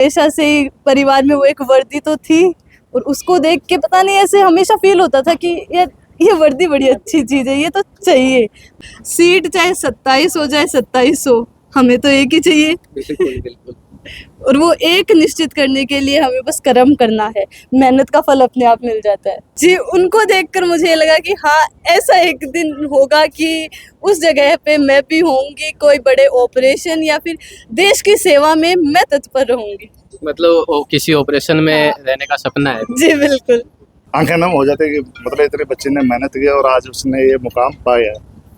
हमेशा से ही परिवार में वो एक वर्दी तो थी और उसको देख के पता नहीं ऐसे हमेशा फील होता था कि यार ये वर्दी बड़ी अच्छी चीज़ है, ये तो चाहिए। सीट चाहे 27 हो जाए 27 हो, हमें तो एक ही चाहिए। बिल्कुल बिल्कुल। और वो एक निश्चित करने के लिए हमें बस कर्म करना है, मेहनत का फल अपने आप मिल जाता है जी। उनको देखकर मुझे ये लगा कि हाँ ऐसा एक दिन होगा कि उस जगह पे मैं भी होंगी, कोई बड़े ऑपरेशन या फिर देश की सेवा में मैं तत्पर रहूंगी। मतलब वो किसी ऑपरेशन में रहने का सपना है। जी बिल्कुल। आंखें नम हो जाते कि मतलब इतने बच्चे ने मेहनत की और आज उसने ये मुकाम पाया।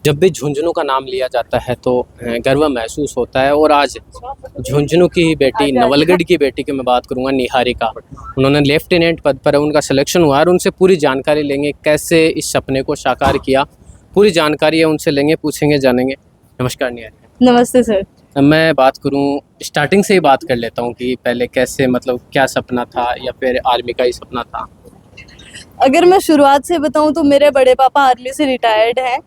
जब भी झुंझुनू का नाम लिया जाता है तो गर्व महसूस होता है। और आज झुंझुनू की ही बेटी, नवलगढ़ की बेटी की मैं बात करूंगा, निहारिका, उन्होंने लेफ्टिनेंट पद पर उनका सिलेक्शन हुआ और उनसे पूरी जानकारी लेंगे कैसे इस सपने को साकार किया। पूरी जानकारी है उनसे लेंगे, पूछेंगे, जानेंगे। नमस्कार निहारिका। नमस्ते सर। मैं बात करूं, स्टार्टिंग से ही बात कर लेता हूं कि पहले कैसे, मतलब क्या सपना था या फिर आर्मी का ही सपना था? अगर मैं शुरुआत से बताऊं तो मेरे बड़े पापा आर्मी से रिटायर्ड हैं,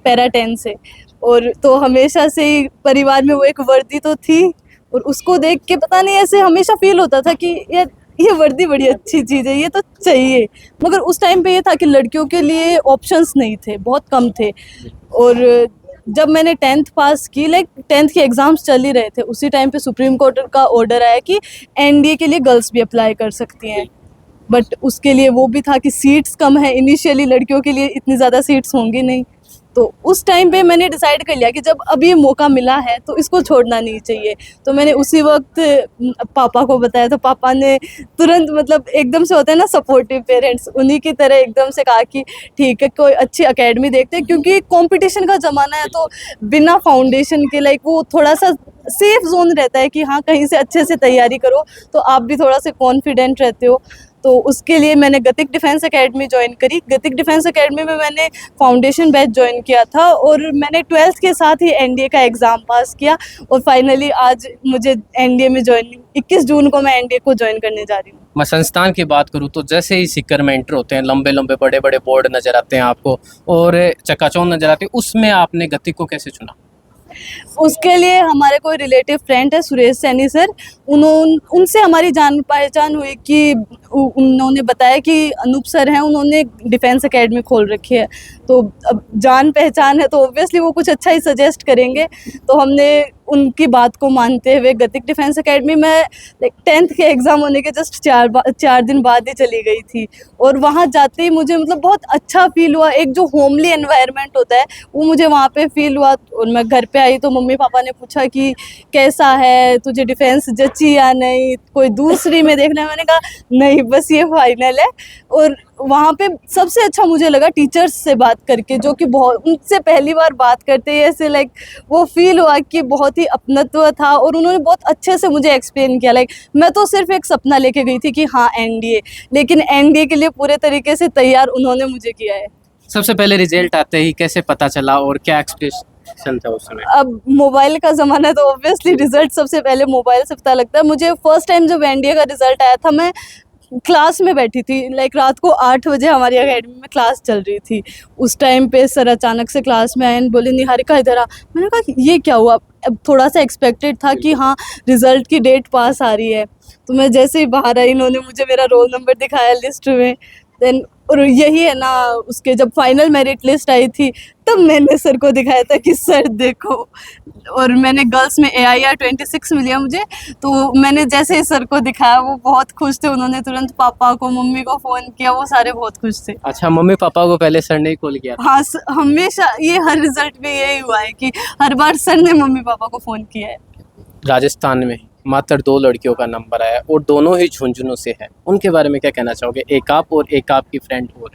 पैरा 10 से। और तो हमेशा से ही परिवार में वो एक वर्दी तो थी और उसको देख के पता नहीं ऐसे हमेशा फील होता था कि यार ये वर्दी बड़ी अच्छी चीज़ है, ये तो चाहिए। मगर उस टाइम पे ये था कि लड़कियों के लिए ऑप्शंस नहीं थे, बहुत कम थे। और जब मैंने 10th पास की, लाइक 10th के एग्ज़ाम्स चल ही रहे थे, उसी टाइम पे सुप्रीम कोर्ट का ऑर्डर आया कि एनडीए के लिए गर्ल्स भी अप्लाई कर सकती हैं। बट उसके लिए वो भी था कि सीट्स कम है, इनिशियली लड़कियों के लिए इतनी ज़्यादा सीट्स होंगी नहीं। तो उस टाइम पे मैंने डिसाइड कर लिया कि जब अब ये मौका मिला है तो इसको छोड़ना नहीं चाहिए। तो मैंने उसी वक्त पापा को बताया, तो पापा ने तुरंत, मतलब एकदम से होता है ना सपोर्टिव पेरेंट्स, उन्हीं की तरह एकदम से कहा कि ठीक है कोई अच्छी एकेडमी देखते हैं, क्योंकि कंपटीशन का ज़माना है। तो बिना फाउंडेशन के लाइक वो थोड़ा सा सेफ जोन रहता है कि हाँ कहीं से अच्छे से तैयारी करो तो आप भी थोड़ा सा कॉन्फिडेंट रहते हो। तो उसके लिए मैंने गतिक डिफेंस एकेडमी ज्वाइन करी। गतिक डिफेंस एकेडमी में मैंने फाउंडेशन बैच ज्वाइन किया था और मैंने 12th के साथ ही एनडीए का एग्ज़ाम पास किया और फाइनली आज मुझे एनडीए में ज्वाइनिंग 21 जून को मैं एनडीए को ज्वाइन करने जा रही हूँ। मैं संस्थान की बात करूँ तो जैसे ही सीकर में एंटर होते हैं, लंबे लंबे बड़े बड़े बोर्ड नज़र आते हैं आपको और चकाचौंध नज़र आती है, उसमें आपने गतिक को कैसे चुना? उसके लिए हमारे कोई रिलेटिव फ्रेंड है, सुरेश सैनी सर, उनसे हमारी जान पहचान हुई कि उन्होंने बताया कि अनूप सर हैं, उन्होंने डिफेंस एकेडमी खोल रखी है। तो अब जान पहचान है तो ऑब्वियसली वो कुछ अच्छा ही सजेस्ट करेंगे। तो हमने उनकी बात को मानते हुए गतिक डिफेंस एकेडमी में 10th के एग्ज़ाम होने के जस्ट 4 दिन बाद ही चली गई थी। और वहाँ जाते ही मुझे मतलब बहुत अच्छा फील हुआ, एक जो होमली एनवायरनमेंट होता है वो मुझे वहाँ पे फील हुआ। और मैं घर पे आई तो मम्मी पापा ने पूछा कि कैसा है, तुझे डिफेंस जची या नहीं, कोई दूसरी में देखना है? मैंने कहा नहीं बस ये फाइनल है। और वहाँ पे सबसे अच्छा मुझे लगा टीचर्स से बात करके, जो कि बहुत, उनसे पहली बार बात करते ही ऐसे लाइक वो फील हुआ कि बहुत ही अपनत्व था और उन्होंने बहुत अच्छे से मुझे एक्सप्लेन किया। लाइक मैं तो सिर्फ एक सपना लेके गई थी कि हाँ एनडीए, लेकिन एनडीए के लिए पूरे तरीके से तैयार उन्होंने मुझे किया है। सबसे पहले रिजल्ट आते ही कैसे पता चला और क्या एक्सपेक्टेशन था उस समय? अब मोबाइल का ज़माना है तो ऑब्वियसली रिजल्ट सबसे पहले मोबाइल से पता लगता है। मुझे फर्स्ट टाइम जब एनडीए का रिजल्ट आया था, मैं क्लास में बैठी थी, लाइक रात को 8 बजे हमारी एकेडमी में क्लास चल रही थी। उस टाइम पे सर अचानक से क्लास में आए और बोले निहारिका इधर आ। मैंने कहा ये क्या हुआ? अब थोड़ा सा एक्सपेक्टेड था कि हाँ रिज़ल्ट की डेट पास आ रही है। तो मैं जैसे ही बाहर आई, इन्होंने मुझे मेरा रोल नंबर दिखाया लिस्ट में। देन और यही है ना, उसके जब फाइनल मेरिट लिस्ट आई थी तब मैंने सर को दिखाया था कि सर देखो। और मैंने गर्ल्स में AIR 26 मिली मुझे। तो मैंने जैसे ही सर को दिखाया वो बहुत खुश थे, उन्होंने तुरंत पापा को, मम्मी को फ़ोन किया, वो सारे बहुत खुश थे। अच्छा, मम्मी पापा को पहले सर ने ही कॉल किया था? हाँ हमेशा ये हर रिजल्ट में यही हुआ है कि हर बार सर ने मम्मी पापा को फ़ोन किया है। राजस्थान में मात्र 2 लड़कियों का नंबर आया और दोनों ही झुंझुनू से है, उनके बारे में क्या कहना चाहोगे? एक आप और एक आपकी फ्रेंड और।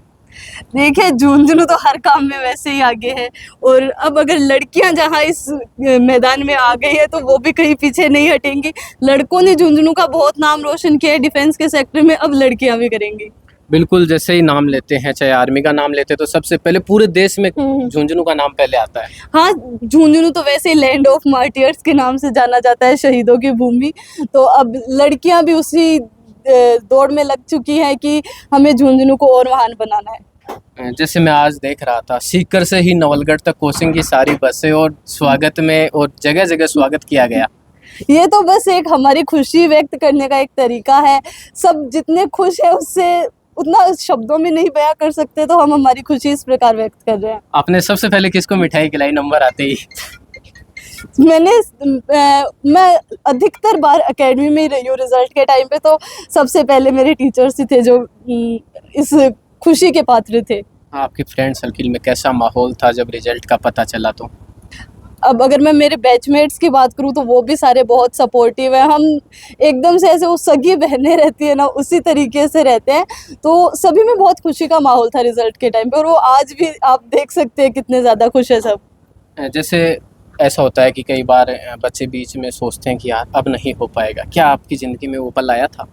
देखिए झुंझुनू तो हर काम में वैसे ही आगे है और अब अगर लड़कियां जहां इस मैदान में आ गई है तो वो भी कहीं पीछे नहीं हटेंगी। लड़कों ने झुंझुनू का बहुत नाम रोशन किया है डिफेंस के सेक्टर में, अब लड़कियां भी करेंगी। बिल्कुल, जैसे ही नाम लेते हैं, चाहे आर्मी का नाम लेते हैं तो सबसे पहले पूरे देश में झुंझुनू का नाम पहले आता है। हाँ, झुंझुनू तो वैसे ही लैंड ऑफ मार्टियर्स के नाम से जाना जाता है, शहीदों की भूमि। तो अब लड़कियां भी उसी दौड़ में लग चुकी है कि हमें झुंझुनू को और महान बनाना है। जैसे मैं आज देख रहा था, सीकर से ही नवलगढ़ तक कोचिंग की सारी बसें और स्वागत में और जगह जगह स्वागत किया गया। ये तो बस एक हमारी खुशी व्यक्त करने का एक तरीका है। सब जितने खुश है उससे उतना शब्दों में नहीं बयां कर सकते, तो हम हमारी खुशी इस प्रकार व्यक्त कर रहे हैं। आपने सबसे पहले किसको मिठाई खिलाई नंबर आते ही? मैं अधिकतर बार एकेडमी में ही रही हूँ रिजल्ट के टाइम पे, तो सबसे पहले मेरे टीचर्स ही थे जो इस खुशी के पात्र थे। आपके फ्रेंड सर्किल में कैसा माहौल था जब रिजल्ट का पता चला तो? अब अगर मैं मेरे बैचमेट्स की बात करूँ तो वो भी सारे बहुत सपोर्टिव हैं। हम एकदम से ऐसे वो सगी बहनें रहती है ना, उसी तरीके से रहते हैं। तो सभी में बहुत खुशी का माहौल था रिजल्ट के टाइम पे, और वो आज भी आप देख सकते हैं कितने ज़्यादा खुश है सब। जैसे ऐसा होता है कि कई बार बच्चे बीच में सोचते हैं कि यार अब नहीं हो पाएगा, क्या आपकी ज़िंदगी में वो पल आया था?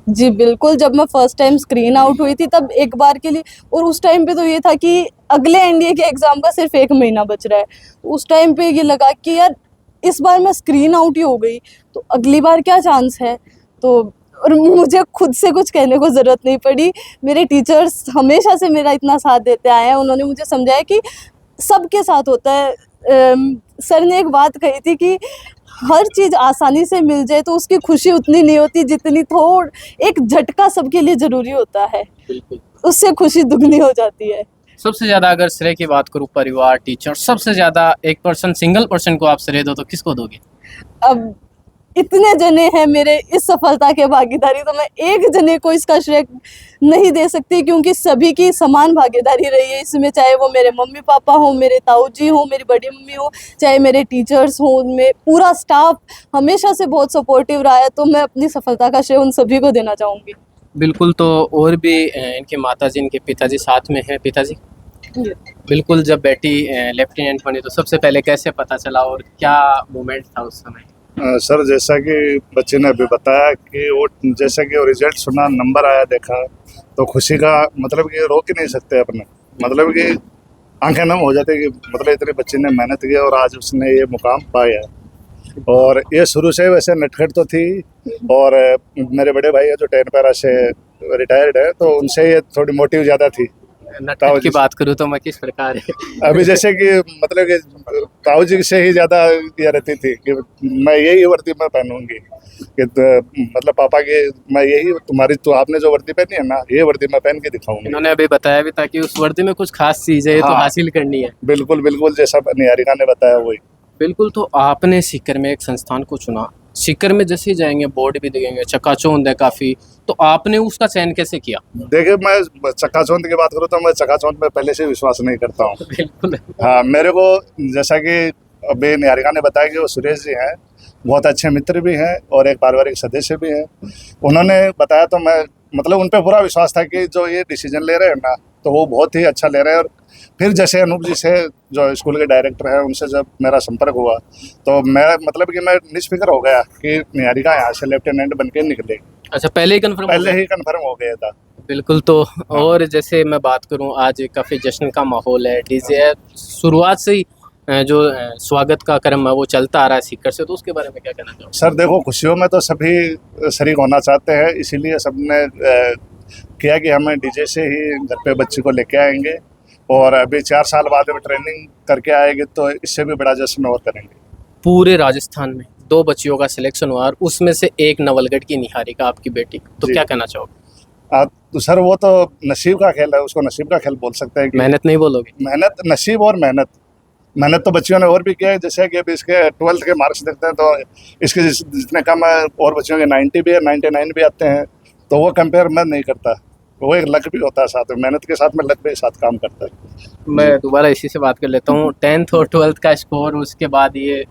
जी बिल्कुल, जब मैं फर्स्ट टाइम स्क्रीन आउट हुई थी तब एक बार के लिए, और उस टाइम पे तो ये था कि अगले एनडीए के एग्ज़ाम का सिर्फ 1 महीना बच रहा है। उस टाइम पे ये लगा कि यार इस बार मैं स्क्रीन आउट ही हो गई तो अगली बार क्या चांस है। तो और मुझे खुद से कुछ कहने को ज़रूरत नहीं पड़ी। मेरे टीचर्स हमेशा से मेरा इतना साथ देते आए हैं। उन्होंने मुझे समझाया कि सबके साथ होता है। सर ने एक बात कही थी कि हर चीज़ आसानी से मिल जाए तो उसकी खुशी उतनी नहीं होती जितनी एक झटका सबके लिए ज़रूरी होता है, बिल्कुल। उससे खुशी दुगनी हो जाती है। सबसे ज़्यादा अगर श्रेय की बात करूँ, परिवार, टीचर, सबसे ज़्यादा एक पर्सन, सिंगल पर्सन को आप श्रेय दो तो किसको दोगे? अब इतने जने हैं मेरे इस सफलता के भागीदारी, तो मैं एक जने को इसका श्रेय नहीं दे सकती, क्योंकि सभी की समान भागीदारी रही है इसमें। चाहे वो मेरे मम्मी पापा हों, मेरे ताऊ जी हों, मेरी बड़ी मम्मी हो, चाहे मेरे टीचर्स हों, उनमें पूरा स्टाफ हमेशा से बहुत सपोर्टिव रहा है। तो मैं अपनी सफलता का श्रेय उन सभी को देना चाहूँगी। बिल्कुल। तो और भी इनके माताजी, इनके पिताजी साथ में हैं। पिताजी, बिल्कुल, जब बेटी लेफ्टिनेंट बनी तो सबसे पहले कैसे पता चला और क्या मोमेंट था उस समय? सर जैसा कि बच्चे ने अभी बताया कि वो जैसा कि वो रिजल्ट सुना, नंबर आया, देखा, तो खुशी का मतलब कि रोक ही नहीं सकते अपने, मतलब कि आंखें नम हो जाती कि मतलब इतने बच्चे ने मेहनत की और आज उसने ये मुकाम पाया। और ये शुरू से वैसे नटखट तो थी, और मेरे बड़े भाई है जो 10 पैरा से रिटायर्ड है, तो उनसे ये थोड़ी मोटिव ज़्यादा थी। नटखट की बात करूँ तो मैं किस प्रकार है? अभी जैसे कि मतलब कि ताऊ जी से ही ज़्यादा ये रहती थी कि मैं यही वर्दी मैं पहनूंगी, कि मतलब पापा के मैं यही तुम्हारी, तो आपने जो वर्दी पहनी है ना, ये वर्दी मैं पहन के दिखाऊंगी। इन्होंने अभी बताया भी था कि उस वर्दी में कुछ खास चीज़ है, तो हाँ। हासिल करनी है। बिल्कुल बिल्कुल, जैसा निहारिका ने बताया वही। बिल्कुल। तो आपने सीकर में एक संस्थान को चुना, सीकर में जैसे ही जाएंगे बोर्ड भी दिखेंगे, चकाचौंध है काफ़ी, तो आपने उसका चयन कैसे किया? देखिए, मैं चकाचौंध की बात करूँ तो मैं चकाचौंध में पहले से विश्वास नहीं करता हूँ। बिल्कुल। हाँ, मेरे को जैसा कि अभी निहारिका ने बताया कि वो सुरेश जी हैं, बहुत अच्छे मित्र भी हैं और एक पारिवारिक सदस्य भी हैं। उन्होंने बताया तो मैं मतलब उन पर पूरा विश्वास था कि जो ये डिसीजन ले रहे हैं ना, तो वो बहुत ही अच्छा ले रहे हैं। और फिर जैसे अनूप जी से, जो स्कूल के डायरेक्टर हैं, उनसे जब मेरा संपर्क हुआ तो मैं मतलब कि मैं निष्फिक्र हो गया कि निहारिका यहाँ से लेफ्टिनेंट बन के निकले। अच्छा, पहले ही कंफर्म? पहले ही कंफर्म हो गया था। बिल्कुल। तो और जैसे मैं बात करूं, आज काफ़ी जश्न का माहौल है, डीजे है, शुरुआत से ही जो स्वागत का क्रम है वो चलता आ रहा है सीकर से, तो उसके बारे में क्या कहना चाहोगे? सर देखो, खुशियों में तो सभी शरीक होना चाहते हैं, इसीलिए सबने किया कि हम डीजे से ही घर पे बच्ची को लेके आएंगे, और अभी 4 साल बाद में ट्रेनिंग करके आएंगे तो इससे भी बड़ा जश्न और करेंगे। पूरे राजस्थान में 2 बच्चियों का सिलेक्शन हुआ और उसमें से एक नवलगढ़ की निहारिका, आपकी बेटी, तो क्या कहना चाहोगे? तो सर वो तो नसीब का खेल है, उसको नसीब का खेल बोल सकते हैं कि मेहनत नहीं बोलोगे? मेहनत, नसीब और मेहनत तो बच्चियों ने और भी किया है। जैसे कि अभी इसके 12th के मार्क्स देखते हैं तो इसके जितने कम है और बच्चियों के 90 भी है, 99 भी आते हैं, तो वो कंपेयर मैं नहीं करता। वो एक लक भी होता है साथ में, मेहनत के साथ में लक भी साथ काम करता है। मैं दोबारा इसी से बात कर लेता हूँ, 10th और 12th का स्कोर, उसके बाद ये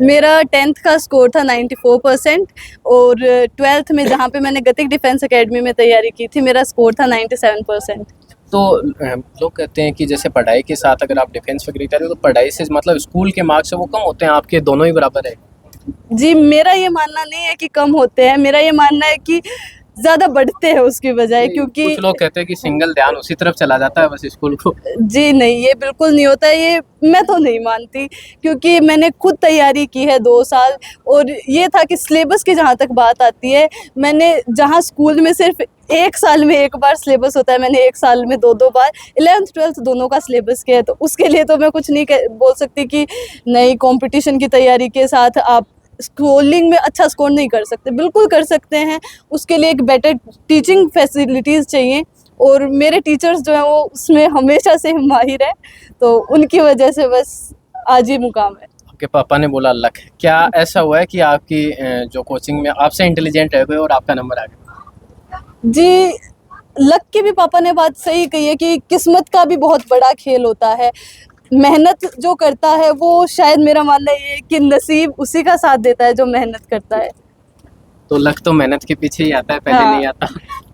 मेरा 10th का स्कोर था 94%, और 12th में जहाँ पे मैंने गतिक डिफेंस एकेडमी में तैयारी की थी, मेरा स्कोर था 97%। तो लोग कहते हैं कि जैसे पढ़ाई के साथ अगर आप डिफेंस वगैरह करें तो पढ़ाई से मतलब स्कूल के मार्क्स है वो कम होते हैं, आपके दोनों ही बराबर है? जी, मेरा ये मानना नहीं है कि कम होते हैं, मेरा ये मानना है कि ज़्यादा बढ़ते हैं उसकी बजाय, क्योंकि कुछ लोग कहते हैं कि सिंगल ध्यान उसी तरफ चला जाता है बस स्कूल को। जी नहीं, ये बिल्कुल नहीं होता, ये मैं तो नहीं मानती, क्योंकि मैंने खुद तैयारी की है 2 साल, और ये था कि सिलेबस की जहाँ तक बात आती है, मैंने जहाँ स्कूल में सिर्फ 1 साल में 1 बार सिलेबस होता है, मैंने 1 साल में 2-2 बार 11th 12th दोनों का सिलेबस किया है। तो उसके लिए तो मैं कुछ नहीं बोल सकती कि नहीं, कंपटीशन की तैयारी के साथ आप स्कूलिंग में अच्छा स्कोर नहीं कर सकते, बिल्कुल कर सकते हैं। उसके लिए एक बेटर टीचिंग फैसिलिटीज़ चाहिए, और मेरे टीचर्स जो हैं वो उसमें हमेशा से माहिर है, तो उनकी वजह से बस आज ये मुकाम है। आपके पापा ने बोला लक है, क्या ऐसा हुआ है कि आपकी जो कोचिंग में आपसे इंटेलिजेंट रह गए और आपका नंबर आ गया? जी, लक की भी पापा ने बात सही कही है कि किस्मत का भी बहुत बड़ा खेल होता है। मेहनत जो करता है वो, शायद मेरा मानना ये है कि नसीब उसी का साथ देता है जो मेहनत करता है। तो लक तो मेहनत के पीछे ही आता है, पहले हाँ। नहीं आता।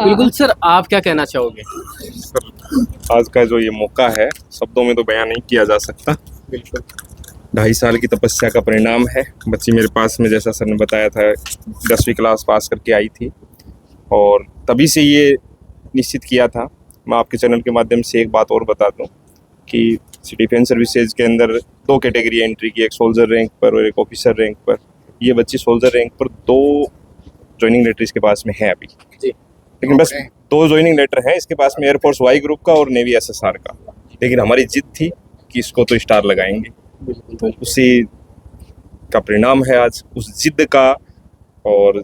बिल्कुल सर, आप क्या कहना चाहोगे? सर, आज का जो ये मौका है शब्दों में तो बयान नहीं किया जा सकता। बिल्कुल 2.5 साल की तपस्या का परिणाम है। बच्ची मेरे पास में, जैसा सर ने बताया था, 10वीं क्लास पास करके आई थी, और तभी से ये निश्चित किया था। मैं आपके चैनल के माध्यम से एक बात और बता दूं कि डिफेंस सर्विसेज के अंदर 2 कैटेगरी एंट्री की, एक सोल्जर रैंक पर और एक ऑफिसर रैंक पर। ये बच्ची सोल्जर रैंक पर 2 ज्वाइनिंग लेटर इसके पास में है अभी, जी। लेकिन बस 2 ज्वाइनिंग लेटर है इसके पास में, एयरफोर्स वाई ग्रुप का और नेवी SSR का। लेकिन हमारी जिद थी कि इसको तो स्टार लगाएंगे, तो उसी का परिणाम है आज उस जिद का, और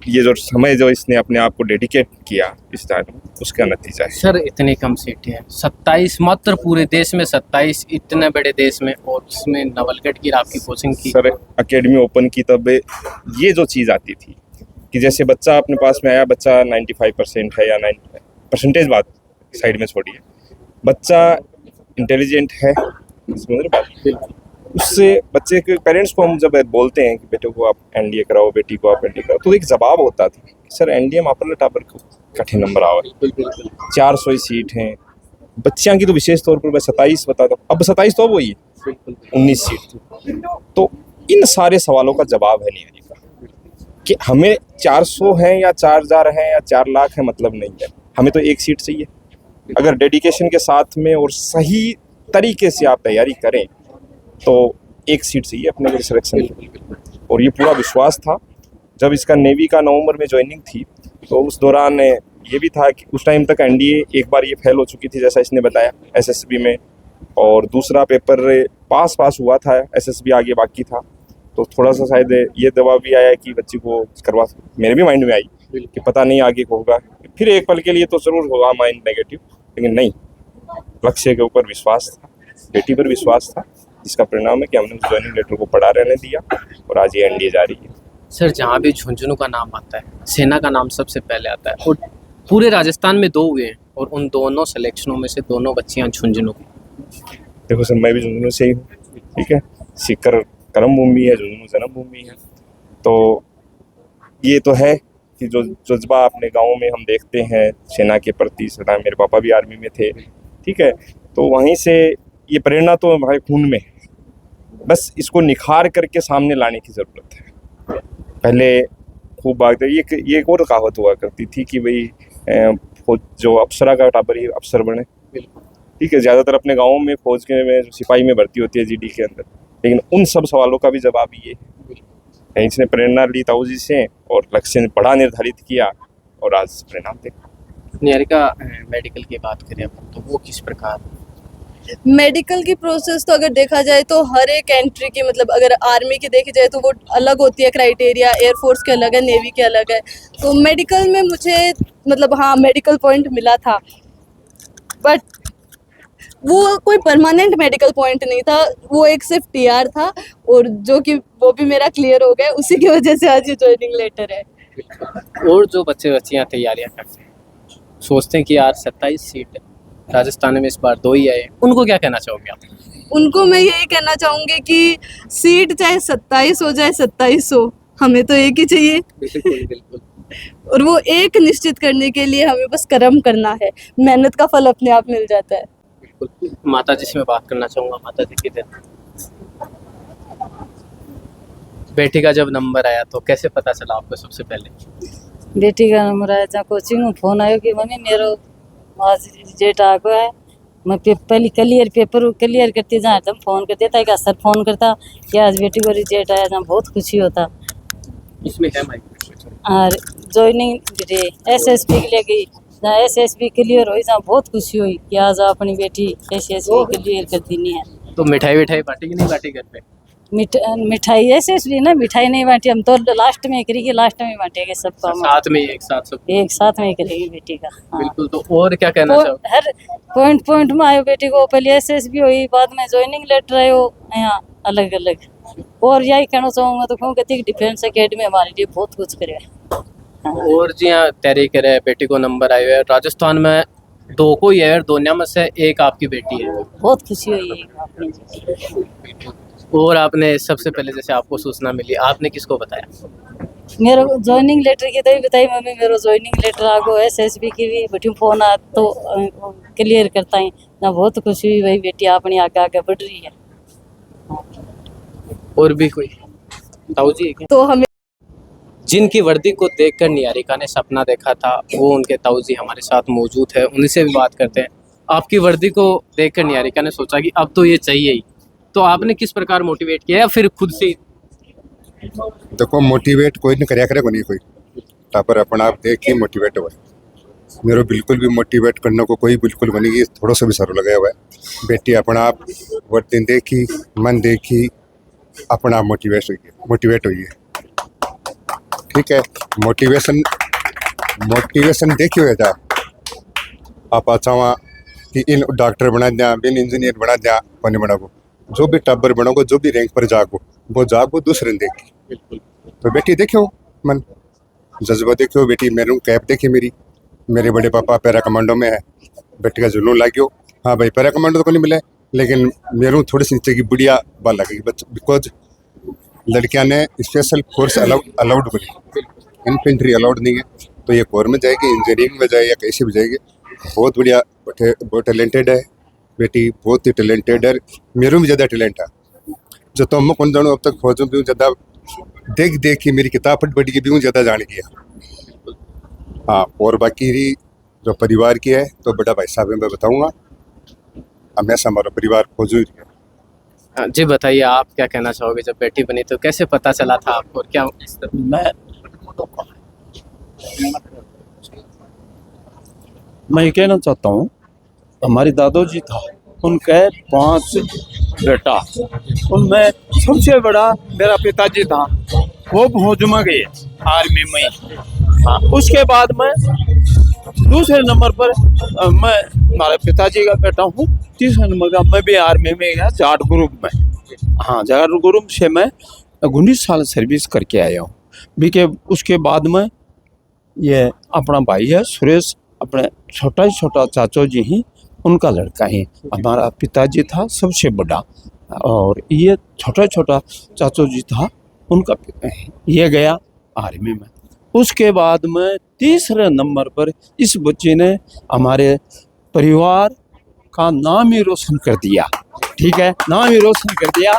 ये जो समय जो इसने अपने आप को डेडिकेट किया इस टाइम, उसका नतीजा है। सर, इतनी कम सीटें हैं, 27 मात्र पूरे देश में, 27 इतने बड़े देश में, और उसमें नवलगढ़ की आपकी कोचिंग की। सर, एकेडमी ओपन की तब ये जो चीज़ आती थी कि जैसे बच्चा अपने पास में आया, बच्चा 95% है या 9 परसेंटेज, बात साइड में छोड़िए, बच्चा इंटेलिजेंट है, समझ रहे बात? उससे बच्चे के पेरेंट्स को हम जब बोलते हैं कि बेटे को आप NDA कराओ, बेटी को आप NDA कराओ, तो एक जवाब होता था कि सर NDA में अपर टापर को कठिन नंबर आओ, 400 ही सीट हैं। बच्चियां की तो विशेष तौर पर मैं 27 बताता हूँ, अब 27 तो अब वही है, 19 सीट थी। तो इन सारे सवालों का जवाब है निहारी का कि हमें 400 है या 4000 है या 4 लाख है, मतलब नहीं है, हमें तो एक सीट चाहिए। अगर डेडिकेशन के साथ में और सही तरीके से आप तैयारी करें तो एक सीट चाहिए अपने को सिलेक्शन। और ये पूरा विश्वास था। जब इसका नेवी का नवंबर में ज्वाइनिंग थी, तो उस दौरान ये भी था कि उस टाइम तक NDA एक बार ये फेल हो चुकी थी, जैसा इसने बताया, SSB में, और दूसरा पेपर पास हुआ था, SSB आगे बाकी था। तो थोड़ा सा शायद ये दबाव भी आया कि बच्ची को करवा, मेरे भी माइंड में आई कि पता नहीं आगे होगा। फिर एक पल के लिए तो जरूर होगा माइंड नेगेटिव, लेकिन नहीं, लक्ष्य के ऊपर विश्वास था, बेटी पर विश्वास था, जिसका परिणाम है कि हमने उस ज्वाइनिंग लेटर को पढ़ा रहने दिया और आज ये NDA जा रही है। सर, जहाँ भी झुंझुनू का नाम आता है, सेना का नाम सबसे पहले आता है, और पूरे राजस्थान में 2 हुए हैं, और उन दोनों सिलेक्शनों में से दोनों बच्चियाँ झुंझुनू की। देखो सर, मैं भी झुंझुनू से ही हूँ, ठीक है, सीकर कर्म भूमि है, झुंझुनू जन्म भूमि है। तो ये तो है कि जो जज्बा अपने गाँव में हम देखते हैं सेना के प्रति, सदा, मेरे पापा भी आर्मी में थे, ठीक है, तो वहीं से ये प्रेरणा तो हमारे खून में है, बस इसको निखार करके सामने लाने की ज़रूरत है। पहले खूब बात, ये एक और कहावत हुआ करती थी कि भाई जो अप्सरा का टाबर ही अफसर बने, ठीक है, ज़्यादातर अपने गाँव में फौज के में सिपाही में भर्ती होती है GD के अंदर, लेकिन उन सब सवालों का भी जवाब ये है। इसने प्रेरणा ली ताऊ जी से और लक्ष्य बड़ा निर्धारित किया और आज परिणाम देखा। निहारिका, मेडिकल की बात करें अपन, तो वो किस प्रकार? मेडिकल की प्रोसेस तो अगर देखा जाए तो हर एक एंट्री की, मतलब अगर आर्मी की देखी जाए तो वो अलग होती है क्राइटेरिया, एयरफोर्स के अलग है, नेवी के अलग है। तो मेडिकल में मुझे, मतलब हाँ, मेडिकल पॉइंट मिला था, बट वो कोई परमानेंट मेडिकल पॉइंट नहीं था, वो एक सिर्फ TR था, और जो कि वो भी मेरा क्लियर हो गया, उसी की वजह से आज ये ज्वाइनिंग लेटर है। और जो बच्चियाँ तैयारियाँ करते हैं, सोचते हैं कि यार 27 सीट है, राजस्थान में इस बार 2 ही आए, उनको क्या कहना चाहोगे आप? उनको मैं यही कहना चाहूँगी कि सीट चाहे 27 हो जाए 27 हो, हमें तो एक ही चाहिए। बिल्कुल। और वो एक निश्चित करने के लिए हमें बस कर्म करना है, मेहनत का फल अपने आप मिल जाता है। बिल्कुल। माता जी से मैं बात करना चाहूँगा। माता जी किधर? बेटी का जब नंबर आया तो कैसे पता चला आपको सबसे पहले? बेटी का नंबर आया था, कोचिंग में फोन आयो कि मम्मी मेरो आज रिजल्ट आ गया है। मैं पहले पेपर क्लियर करती जहाँ तब फोन कर देता कि सर फोन करता कि आज बेटी को रिजल्ट आया था, बहुत खुशी होता। इसमें है माइक। और ज्वाइनिंग SSB के लिए गई, जहाँ SSB क्लियर हुई, जहाँ बहुत खुशी हुई कि आज अपनी बेटी SSB क्लियर कर दी है। तो मिठाई बांटी कि नहीं बांटी घर पे? मिठाई ऐसे इसलिए ना, मिठाई नहीं बांटी, हम तो लास्ट में करेंगे, लास्ट में बांटेंगे सबका, साथ में एक साथ सब एक साथ में करेंगे बेटी का। हाँ। बिल्कुल। तो और क्या कहना चाहोगे? हर पॉइंट पॉइंट में आयो बेटी को, पहले एसएसबी हुई, बाद में ज्वाइनिंग लेटर आयो, यहाँ अलग अलग। और यही कहना चाहूँगा तो कहूँ कि डिफेंस एकेडमी हमारे लिए बहुत कुछ करे। और जी हाँ, तहरीक है बेटी को नंबर आए हुए हैं राजस्थान में, दो को ही है और दोनों में से एक आपकी बेटी है। बहुत खुशी हुई है अपनी जी। और आपने सबसे पहले जैसे आपको सूचना मिली, आपने किसको बताया? मेरे ज्वाइनिंग लेटर की तभी बताई मम्मी, मेरा ज्वाइनिंग लेटर आगो एसएसबी की भी बटी फोन आ तो क्लियर करता है ना। बहुत खुशी हुई भाई, बेटी अपनी आगे आगे बढ़ रही है। और भी कोई ताऊ जी? तो हमें जिनकी वर्दी को देखकर निहारिका ने सपना देखा था, वो उनके ताऊ जी हमारे साथ मौजूद है, उनसे भी बात करते हैं। आपकी वर्दी को देखकर निहारिका ने सोचा कि अब तो ये चाहिए ही, तो आपने किस प्रकार मोटिवेट किया या फिर खुद से? देखो मोटिवेट कोई नहीं करया करे, कोई टापर अपना आप देख के मोटिवेट हुआ। मेरे बिल्कुल भी मोटिवेट करने को कोई बिल्कुल बनी, थोड़ा सा भी सर लगाया हुआ है। बेटी अपना आप वर्दी देखी, मन देखी, अपना आप मोटिवेट हुई है। ठीक है, मोटिवेशन देखी हुआ था। आप अच्छा वहाँ कि इन डॉक्टर बना दिया, बिन इंजीनियर बना दिया, कोई नहीं बनागो। जो भी टब्बर बनोगे, जो भी रैंक पर जागो, वो जागो दूसरे ने देखी। तो बेटी देखो मन जज्बा देखो, बेटी मेरू कैप देखी मेरे बड़े पापा पैरा कमांडो में है, बेटी का जुनून लागियो। हाँ भाई, पैरा कमांडो तो को नहीं मिले, लेकिन मेरू थोड़ी सी नीचे की बुढ़िया बाल लगेगी बिकॉज लड़कियां ने स्पेशल कोर्स अलाउड करी, इन्फेंट्री अलाउड नहीं है। तो ये कोर में जाएगी, इंजीनियरिंग में जाए या कैसे भी जाएगी। बहुत बढ़िया, बहुत टैलेंटेड है बेटी, बहुत ही टैलेंटेड है। मेरे में ज़्यादा टैलेंट है, जो तो मैं कौन जानूँ अब तक खोजूँ भी ज़्यादा देख के मेरी किताब पढ़ पढ़ के भी ज़्यादा जान गया। हाँ, और बाकी जो परिवार की है तो बड़ा भाई साहब मैं बताऊँगा, हमेशा हमारा परिवार खोजू ही है। जी बताइए, आप क्या कहना चाहोगे? जब बेटी बनी तो कैसे पता चला था आपको, और क्या? मैं ये कहना चाहता हूँ, हमारे दादाजी था, उनके 5 बेटा, उनमें सबसे बड़ा मेरा पिताजी था, वो फौज में गए आर्मी में। हाँ, उसके बाद में दूसरे नंबर पर मैं हमारे पिताजी का बेटा हूँ। तीसरे नंबर का मैं भी आर्मी में गया, जाट ग्रुप में। हाँ, जाट ग्रुप से मैं 19 साल सर्विस करके आया हूँ। बीके उसके बाद में ये अपना भाई है सुरेश, अपने छोटा चाचो जी ही, उनका लड़का है। हमारा पिताजी था सबसे बड़ा, और ये छोटा चाचो जी था, उनका ये गया आर्मी में। उसके बाद में तीसरे नंबर पर इस बच्चे ने हमारे परिवार का नाम ही रोशन कर दिया। ठीक है, नाम ही रोशन कर दिया।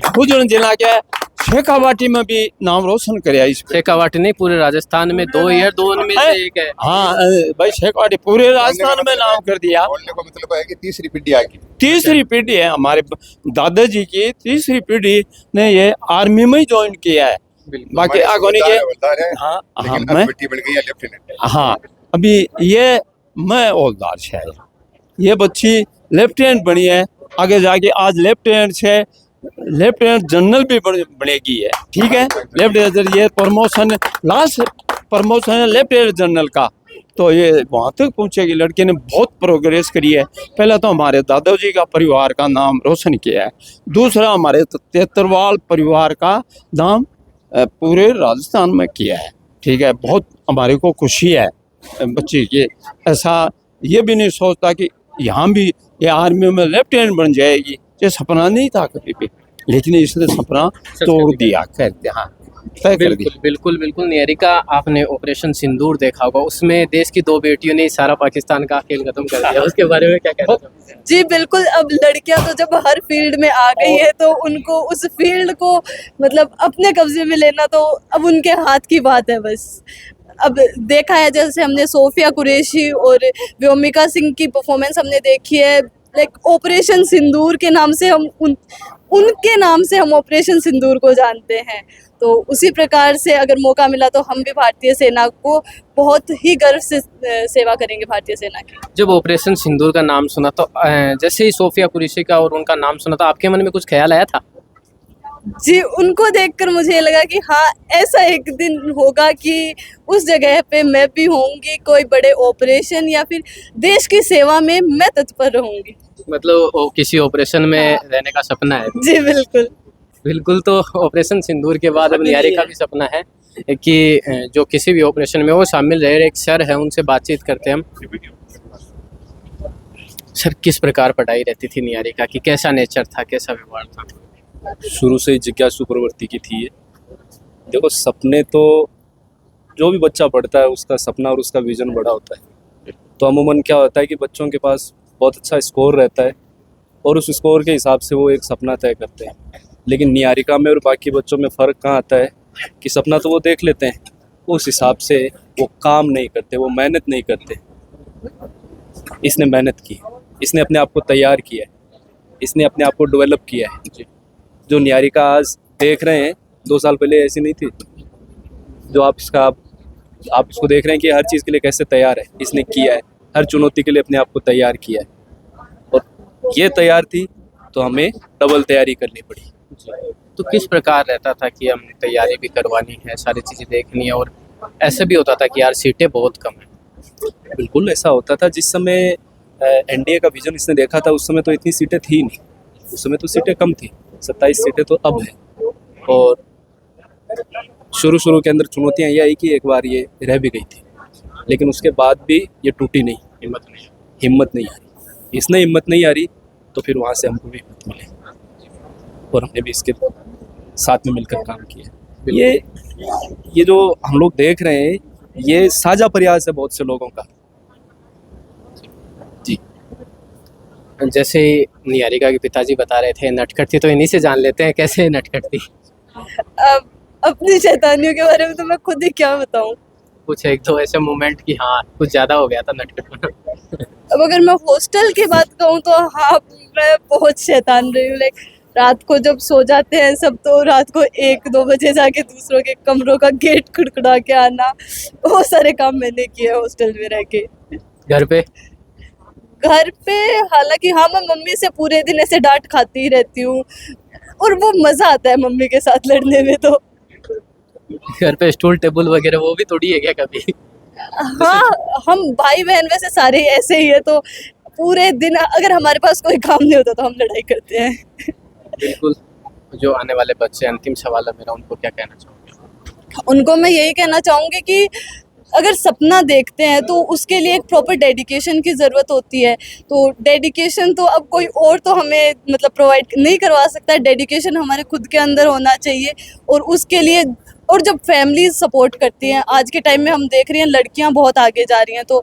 भुजन जिला के शेखावाटी में भी नाम रोशन कराया। इस शेखावाटी नहीं, पूरे राजस्थान में 2 या 2 में से एक है। हाँ भाई, शेखावाटी पूरे राजस्थान में नाम कर दिया। बोलने का मतलब है कि तीसरी पीढ़ी आ गई। तीसरी पीढ़ी है हमारे दादाजी की, तीसरी पीढ़ी ने ये आर्मी में ही ज्वाइन किया है। बाकी आगोनी के हाँ हाँ मैं बेटी बन गई है लेफ्टिनेंट। हाँ, अभी ये मैं हौलदार से है, ये बच्ची लेफ्टिनेंट बनी है। आगे जाके आज लेफ्टिनेंट जनरल भी बनेगी है। ठीक है, लेफ्टिनेंट ये प्रमोशन, लास्ट प्रमोशन है लेफ्टिनेंट जनरल का, तो ये वहाँ तक पहुँचेगी। लड़के ने बहुत प्रोग्रेस करी है। पहला तो हमारे दादाजी का परिवार का नाम रोशन किया है, दूसरा हमारे तेतरवाल परिवार का नाम पूरे राजस्थान में किया है। ठीक है, बहुत हमारे को खुशी है बच्चे की। ऐसा ये भी नहीं सोचता कि यहाँ भी ये आर्मी में लेफ्टिनेंट बन जाएगी, ये सपना नहीं था कभी भी, लेकिन इसने सपना तोड़ दिया, कर दिया। हाँ, तय कर दिया। बिल्कुल। निहारिका, आपने ऑपरेशन सिंदूर देखा होगा, उसमें देश की 2 बेटियों ने सारा पाकिस्तान का खेल खत्म कर दिया। उसके बारे में क्या कहना चाहोगे? जी बिल्कुल, अब लड़कियां तो जब हर फील्ड में आ गई है तो उनको उस फील्ड को मतलब अपने कब्जे में लेना तो अब उनके हाथ की बात है बस। अब देखा है, जैसे हमने सोफिया कुरैशी और व्योमिका सिंह की परफॉर्मेंस हमने देखी है, लाइक ऑपरेशन सिंदूर के नाम से हम उनके नाम से हम ऑपरेशन सिंदूर को जानते हैं। तो उसी प्रकार से अगर मौका मिला तो हम भी भारतीय सेना को बहुत ही गर्व से सेवा करेंगे, भारतीय सेना की। जब ऑपरेशन सिंदूर का नाम सुना तो जैसे ही सोफिया कुरैशी का और उनका नाम सुना तो आपके मन में कुछ ख्याल आया था? जी, उनको देखकर मुझे लगा कि हाँ, ऐसा एक दिन होगा कि उस जगह पे मैं भी होंगी, कोई बड़े ऑपरेशन या फिर देश की सेवा में मैं तत्पर रहूंगी। मतलब वो किसी ऑपरेशन में रहने का सपना है। जी बिल्कुल। बिल्कुल, तो ऑपरेशन सिंदूर के बाद अब निहारिका का भी सपना है कि जो किसी भी ऑपरेशन में वो शामिल रहे। एक सर है, उनसे बातचीत करते हैं हम। सर, किस प्रकार पढ़ाई रहती थी निहारिका की, कैसा नेचर था, कैसा व्यवहार था? शुरू से ही जिज्ञासु प्रवृत्ति की थी ये। देखो, सपने तो जो भी बच्चा पढ़ता है उसका सपना और उसका विजन बड़ा होता है। तो अमूमन क्या होता है कि बच्चों के पास बहुत अच्छा स्कोर रहता है और उस स्कोर के हिसाब से वो एक सपना तय करते हैं। लेकिन निहारिका में और बाकी बच्चों में फ़र्क कहाँ आता है कि सपना तो वो देख लेते हैं, उस हिसाब से वो काम नहीं करते, वो मेहनत नहीं करते। इसने मेहनत की, इसने अपने आप को तैयार किया है, इसने अपने आप को डेवलप किया है। जो निहारिका आज देख रहे हैं 2 साल पहले ऐसी नहीं थी। जो आप इसको देख रहे हैं कि हर चीज़ के लिए कैसे तैयार है, इसने किया है, हर चुनौती के लिए अपने आप को तैयार किया है। और ये तैयार थी तो हमें डबल तैयारी करनी पड़ी। तो किस प्रकार रहता था कि हमने तैयारी भी करवानी है, सारी चीज़ें देखनी है, और ऐसा भी होता था कि यार सीटें बहुत कम हैं? बिल्कुल ऐसा होता था। जिस समय एनडीए का विजन इसने देखा था उस समय तो इतनी सीटें थी नहीं, उस समय तो सीटें कम थी। 27 सीटें तो अब है। और शुरू के अंदर चुनौतियाँ ये आई कि एक बार ये रह भी गई थी, लेकिन उसके बाद भी ये टूटी नहीं, हिम्मत नहीं हारी। इसने हिम्मत नहीं हारी तो फिर वहाँ से हमको भी हिम्मत मिली और हमने भी इसके साथ में मिलकर काम किया। ये जो हम लोग देख रहे हैं ये साझा प्रयास है बहुत से लोगों का। जी, जैसे निहारिका के पिताजी बता रहे थे नटखट थी, तो इन्हीं से जान लेते हैं कैसे नटखट थी। अब अपनी शैतानियों के बारे में तो मैं खुद ही क्या बताऊं। कुछ एक दो ऐसे मोमेंट कि हाँ कुछ ज़्यादा हो गया था नटखट होना। अब अगर मैं हॉस्टल की बात कहूँ तो हाँ, मैं बहुत शैतान रही हूँ। लाइक रात को जब सो जाते हैं सब, तो रात को 1-2 बजे जाके दूसरों के कमरों का गेट खड़खड़ा के आना, बहुत सारे काम मैंने किए हॉस्टल में रह के। घर पे हालांकि हाँ, मैं मम्मी से पूरे दिन ऐसे डांट खाती ही रहती हूँ और वो मज़ा आता है मम्मी के साथ लड़ने में। तो घर पे स्टूल टेबल वगैरह वो भी तोड़ी है क्या कभी? हाँ, हम भाई बहन वैसे सारे ही ऐसे ही है। तो पूरे दिन अगर हमारे पास कोई काम नहीं होता तो हम लड़ाई करते हैं। बिल्कुल। जो आने वाले बच्चे, अंतिम सवाल है मेरा, उनको क्या कहना चाहोगे? उनको मैं यही कहना चाहूँगी कि अगर सपना देखते हैं तो उसके लिए एक प्रॉपर डेडिकेशन की ज़रूरत होती है। तो डेडिकेशन तो अब कोई और तो हमें मतलब प्रोवाइड नहीं करवा सकता। डेडिकेशन हमारे खुद के अंदर होना चाहिए और उसके लिए, और जब फैमिली सपोर्ट करती हैं, आज के टाइम में हम देख रहे हैं लड़कियां बहुत आगे जा रही हैं, तो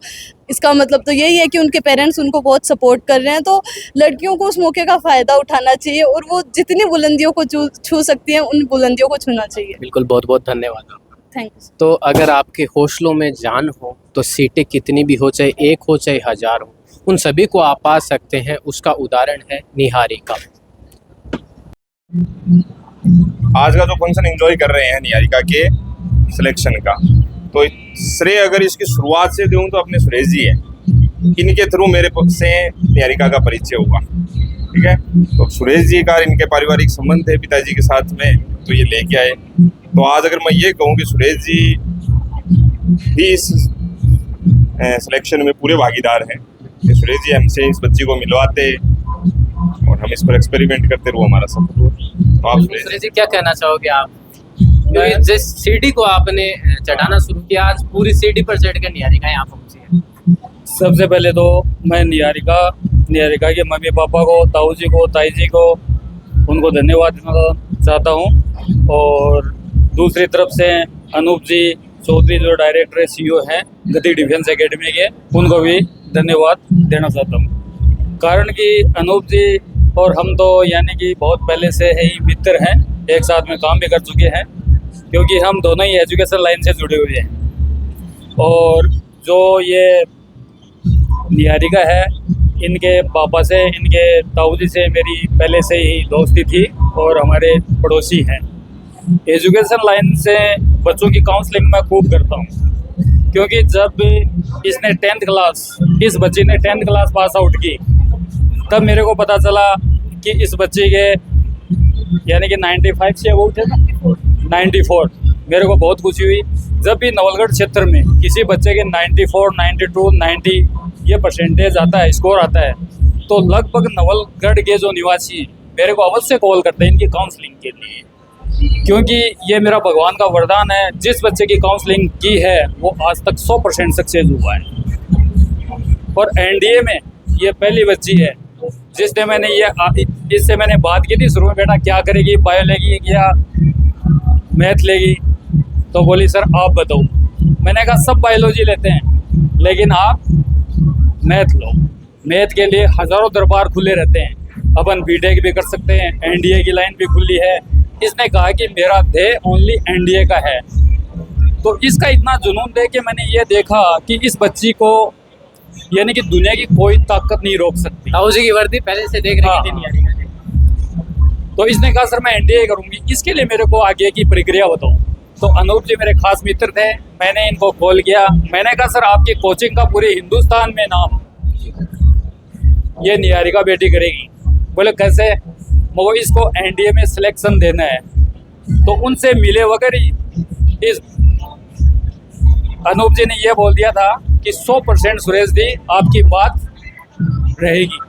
इसका मतलब तो यही है कि उनके पेरेंट्स उनको बहुत सपोर्ट कर रहे हैं। तो लड़कियों को उस मौके का फ़ायदा उठाना चाहिए और वो जितनी बुलंदियों को छू सकती हैं उन बुलंदियों को छूना चाहिए। बिल्कुल, बहुत बहुत धन्यवाद। Thank you. तो अगर आपके हौसलों में जान हो तो सीटें कितनी भी हो, चाहे 1 हो चाहे 1000 हो, उन सभी को आप पा सकते हैं। उसका उदाहरण है निहारिका। आज का जो फंक्शन एंजॉय कर रहे हैं निहारिका के सिलेक्शन का, तो श्रेय अगर इसकी शुरुआत से दूं तो अपने सुरेश जी है। इनके थ्रू मेरे पक्ष से निहारिका का परिचय हुआ। ठीक है, तो सुरेश जी का इनके पारिवारिक संबंध है पिताजी के साथ में, तो ये लेके आए। तो आज अगर मैं ये कहूँ कि सुरेश जी भी इस सिलेक्शन में पूरे भागीदार हैं, कि सुरेश जी हमसे इस बच्ची को मिलवाते और हम इस पर एक्सपेरिमेंट करते रहो, हमारा सफर। तो आप सुरेश जी क्या कहना चाहोगे आप? क्योंकि जिस सीढ़ी को आपने चढ़ाना शुरू किया, आज पूरी सीढ़ी पर चढ़ कर निहारिका यहाँ पहुँची है। सबसे पहले तो मैं निहारिका के मम्मी पापा को, ताऊ जी को, ताई जी को, उनको धन्यवाद देना चाहता हूँ। और दूसरी तरफ से अनूप जी चौधरी जो डायरेक्टर CEO हैं गति डिफेंस एकेडमी के, उनको भी धन्यवाद देना चाहता हूँ। कारण कि अनूप जी और हम तो यानी कि बहुत पहले से ही मित्र हैं, एक साथ में काम भी कर चुके हैं, क्योंकि हम दोनों ही एजुकेशन लाइन से जुड़े हुए हैं। और जो ये निहारिका है, इनके पापा से, इनके ताऊ जी से मेरी पहले से ही दोस्ती थी और हमारे पड़ोसी हैं। एजुकेशन लाइन से बच्चों की काउंसलिंग मैं खूब करता हूँ, क्योंकि जब इसने 10th क्लास, इस बच्ची ने 10th क्लास पास आउट की, तब मेरे को पता चला कि इस बच्चे के यानी कि 95 से वो थे ना 94। मेरे को बहुत खुशी हुई जब भी नवलगढ़ क्षेत्र में किसी बच्चे के 94, 92, 90 ये परसेंटेज आता है, स्कोर आता है, तो लगभग नवलगढ़ के जो निवासी मेरे को अवश्य कॉल करते हैं इनकी काउंसलिंग के लिए, क्योंकि ये मेरा भगवान का वरदान है। जिस बच्चे की काउंसलिंग की है वो आज तक 100% सक्सेस हुआ है। और एनडीए में ये पहली बच्ची है जिसने इससे मैंने बात की थी शुरू में, बेटा क्या करेगी, बायो लेगी या मैथ लेगी, तो बोली सर आप बताओ। मैंने कहा सब बायोलॉजी लेते हैं लेकिन आप मैथ लो, मैथ के लिए हज़ारों दरबार खुले रहते हैं, अपन बीटेक भी कर सकते हैं, एनडीए की लाइन भी खुली है। इसने कहा कि मेरा ध्येय ओनली एनडीए का है। तो इसका इतना जुनून देख के मैंने ये देखा कि इस बच्ची को यानी कि दुनिया की कोई ताकत नहीं रोक सकती। ताऊ जी की वर्दी पहले से देख रही थी निहारिका जी। तो इसने कहा सर मैं एनडीए करूंगी, इसके लिए मेरे को आगे की प्रक्रिया बताओ। तो अनूप जी मेरे खास मित्र थे, मैंने इनको कॉल किया, मैंने कहा सर आपकी कोचिंग का पूरे हिंदुस्तान में नाम ये निहारिका बेटी करेगी। बोले कैसे? वो इसको एनडीए में सिलेक्शन देना है। तो उनसे मिले वगैरह ही इस अनूप जी ने ये बोल दिया था कि 100% सुरेश दी आपकी बात रहेगी।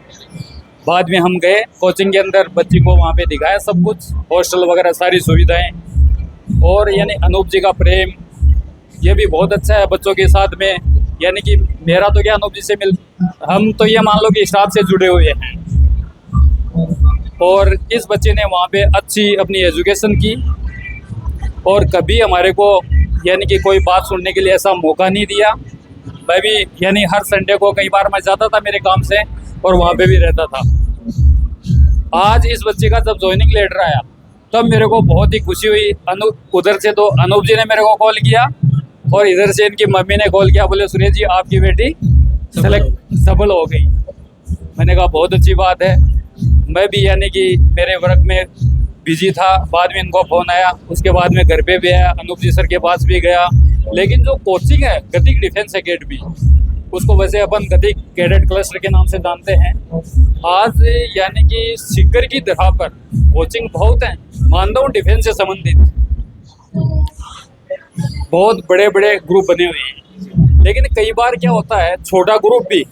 बाद में हम गए कोचिंग के अंदर, बच्ची को वहाँ पे दिखाया सब कुछ, हॉस्टल वगैरह सारी सुविधाएं, और यानी अनूप जी का प्रेम ये भी बहुत अच्छा है बच्चों के साथ में। यानी कि मेरा तो क्या अनूप जी से हम तो ये मान लो कि स्टाफ से जुड़े हुए हैं। और इस बच्चे ने वहाँ पे अच्छी अपनी एजुकेशन की और कभी हमारे को यानी कि कोई बात सुनने के लिए ऐसा मौका नहीं दिया। मैं भी यानी हर संडे को कई बार मैं जाता था मेरे काम से और वहाँ पे भी रहता था। आज इस बच्चे का जब ज्वाइनिंग लेटर आया तब मेरे को बहुत ही खुशी हुई। उधर से तो अनूप जी ने मेरे को कॉल किया और इधर से इनकी मम्मी ने कॉल किया, बोले सुरेश जी आपकी बेटी सफल हो गई। मैंने कहा बहुत अच्छी बात है। मैं भी यानी कि मेरे वर्क में बिजी था, बाद में इनको फ़ोन आया, उसके बाद में घर पे भी आया, अनूप जी सर के पास भी गया। लेकिन जो कोचिंग है गतिक डिफेंस एकेडमी, उसको वैसे अपन गतिक कैडेट क्लस्टर के नाम से जानते हैं, आज यानी कि सीकर की तरह पर कोचिंग बहुत हैं। मानता हूँ डिफेंस से संबंधित बहुत बड़े बड़े ग्रुप बने हुए हैं, लेकिन कई बार क्या होता है छोटा ग्रुप भी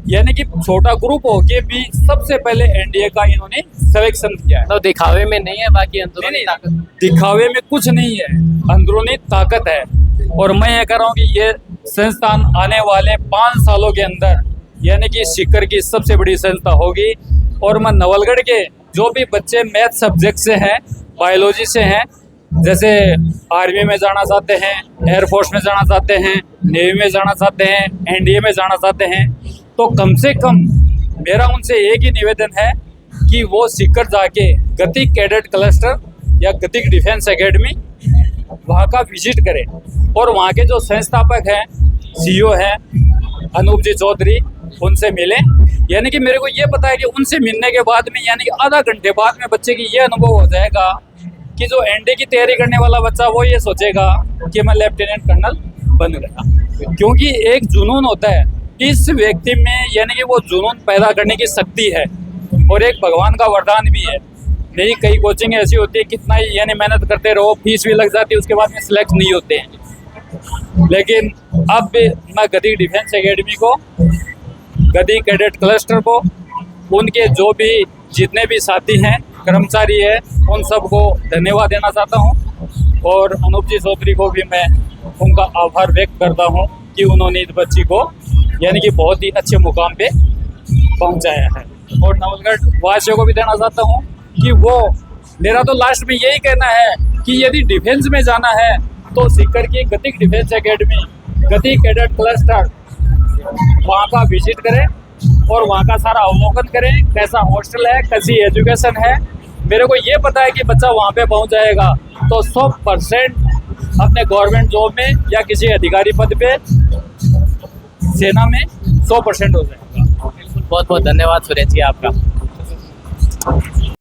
यानी कि छोटा ग्रुप हो के भी सबसे पहले एनडीए का इन्होंने सिलेक्शन किया है। तो दिखावे में नहीं है, बाकी अंदरूनी ताकत। दिखावे में कुछ नहीं है, अंदरूनी ताकत है। और मैं ये कह रहा हूँ कि ये संस्थान आने वाले 5 सालों के अंदर यानी कि सीकर की सबसे बड़ी संस्था होगी। और मैं नवलगढ़ के जो भी बच्चे मैथ सब्जेक्ट से हैं, बायोलॉजी से हैं, जैसे आर्मी में जाना चाहते हैं, एयरफोर्स में जाना चाहते हैं, नेवी में जाना चाहते हैं, एनडीए में जाना चाहते हैं, तो कम से कम मेरा उनसे एक ही निवेदन है कि वो सीकर जाके गतिक कैडेट क्लस्टर या गतिक डिफेंस एकेडमी वहाँ का विजिट करें और वहाँ के जो संस्थापक हैं, सीईओ हैं अनूप जी चौधरी, उनसे मिलें। यानी कि मेरे को ये पता है कि उनसे मिलने के बाद में यानी कि आधा घंटे बाद में बच्चे की ये अनुभव हो जाएगा कि जो एनडीए की तैयारी करने वाला बच्चा वो ये सोचेगा कि मैं लेफ्टिनेंट कर्नल बन गया। क्योंकि एक जुनून होता है इस व्यक्ति में, यानी कि वो जुनून पैदा करने की शक्ति है और एक भगवान का वरदान भी है। नहीं कई कोचिंग ऐसी होती है कितना ही यानी मेहनत करते रहो, फीस भी लग जाती है, उसके बाद में सिलेक्ट नहीं होते हैं। लेकिन अब मैं गतिक डिफेंस एकेडमी को, गतिक कैडेट क्लस्टर को, उनके जो भी जितने भी साथी हैं, कर्मचारी है, उन सबको धन्यवाद देना चाहता हूं। और अनूप जी चौधरी को भी मैं उनका आभार व्यक्त करता हूं कि उन्होंने इस बच्ची को यानी कि बहुत ही अच्छे मुकाम पे पहुंचाया है। और नवलगढ़ वासियों को भी देना चाहता हूं कि वो, मेरा तो लास्ट में यही कहना है कि यदि डिफेंस में जाना है तो सीकर की गतिक डिफेंस एकेडमी, गतिक कैडेट क्लस्टर, वहाँ का विजिट करें और वहाँ का सारा अवलोकन करें, कैसा हॉस्टल है, कैसी एजुकेशन है। मेरे को ये पता है कि बच्चा वहाँ पे पहुँच जाएगा तो 100% अपने गवर्नमेंट जॉब में या किसी अधिकारी पद पे सेना में 100% हो जाएगा। बहुत बहुत धन्यवाद सुरेश जी आपका।